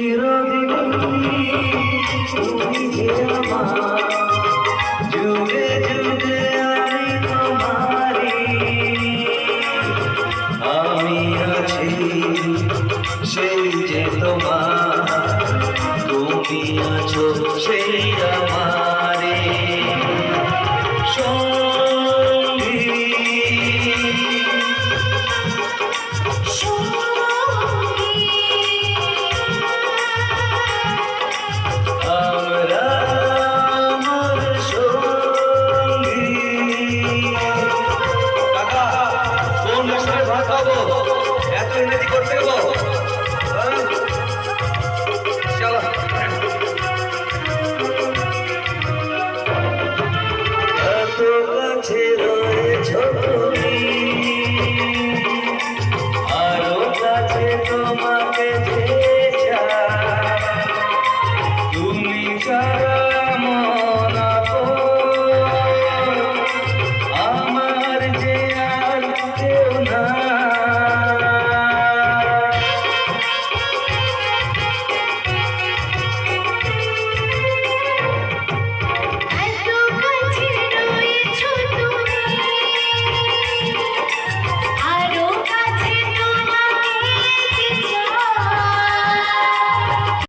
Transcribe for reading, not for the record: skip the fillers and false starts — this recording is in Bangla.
চিরদিনই তুমি যে আমার, যুগে যুগে আমি তোমারি। আমি আছি সেই যে তোমার, তুমি আছো সেই আমারে সঙ্গী। আমরা আমার সঙ্গী। কাকা কোন রেস্টুরেন্টে ভাত খাবো? এত ইংরেজি করতে গেল।